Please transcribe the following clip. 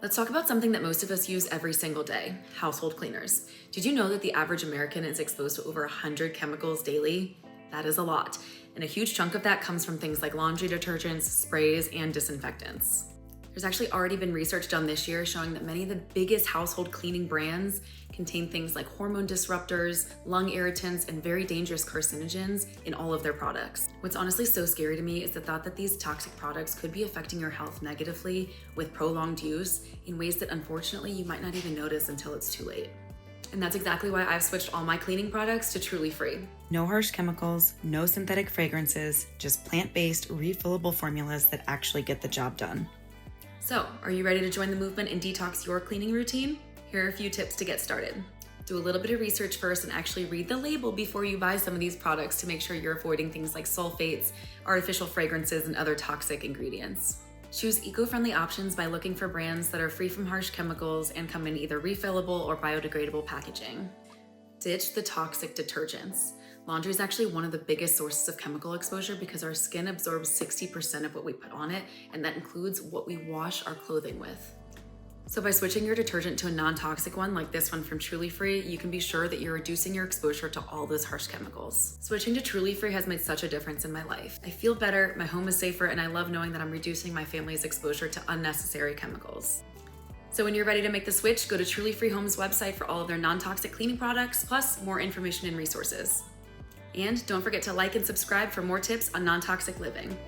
Let's talk about something that most of us use every single day, household cleaners. Did you know that the average American is exposed to over 100 chemicals daily? That is a lot, and a huge chunk of that comes from things like laundry detergents, sprays, and disinfectants. There's actually already been research done this year showing that many of the biggest household cleaning brands contain things like hormone disruptors, lung irritants, and very dangerous carcinogens in all of their products. What's honestly so scary to me is the thought that these toxic products could be affecting your health negatively with prolonged use in ways that unfortunately you might not even notice until it's too late. And that's exactly why I've switched all my cleaning products to Truly Free. No harsh chemicals, no synthetic fragrances, just plant-based, refillable formulas that actually get the job done. So, are you ready to join the movement and detox your cleaning routine? Here are a few tips to get started. Do a little bit of research first and actually read the label before you buy some of these products to make sure you're avoiding things like sulfates, artificial fragrances, and other toxic ingredients. Choose eco-friendly options by looking for brands that are free from harsh chemicals and come in either refillable or biodegradable packaging. Ditch the toxic detergents. Laundry is actually one of the biggest sources of chemical exposure because our skin absorbs 60% of what we put on it, and that includes what we wash our clothing with. So by switching your detergent to a non-toxic one like this one from Truly Free, you can be sure that you're reducing your exposure to all those harsh chemicals. Switching to Truly Free has made such a difference in my life. I feel better, my home is safer, and I love knowing that I'm reducing my family's exposure to unnecessary chemicals. So when you're ready to make the switch, go to Truly Free Home's website for all of their non-toxic cleaning products, plus more information and resources. And don't forget to like and subscribe for more tips on non-toxic living.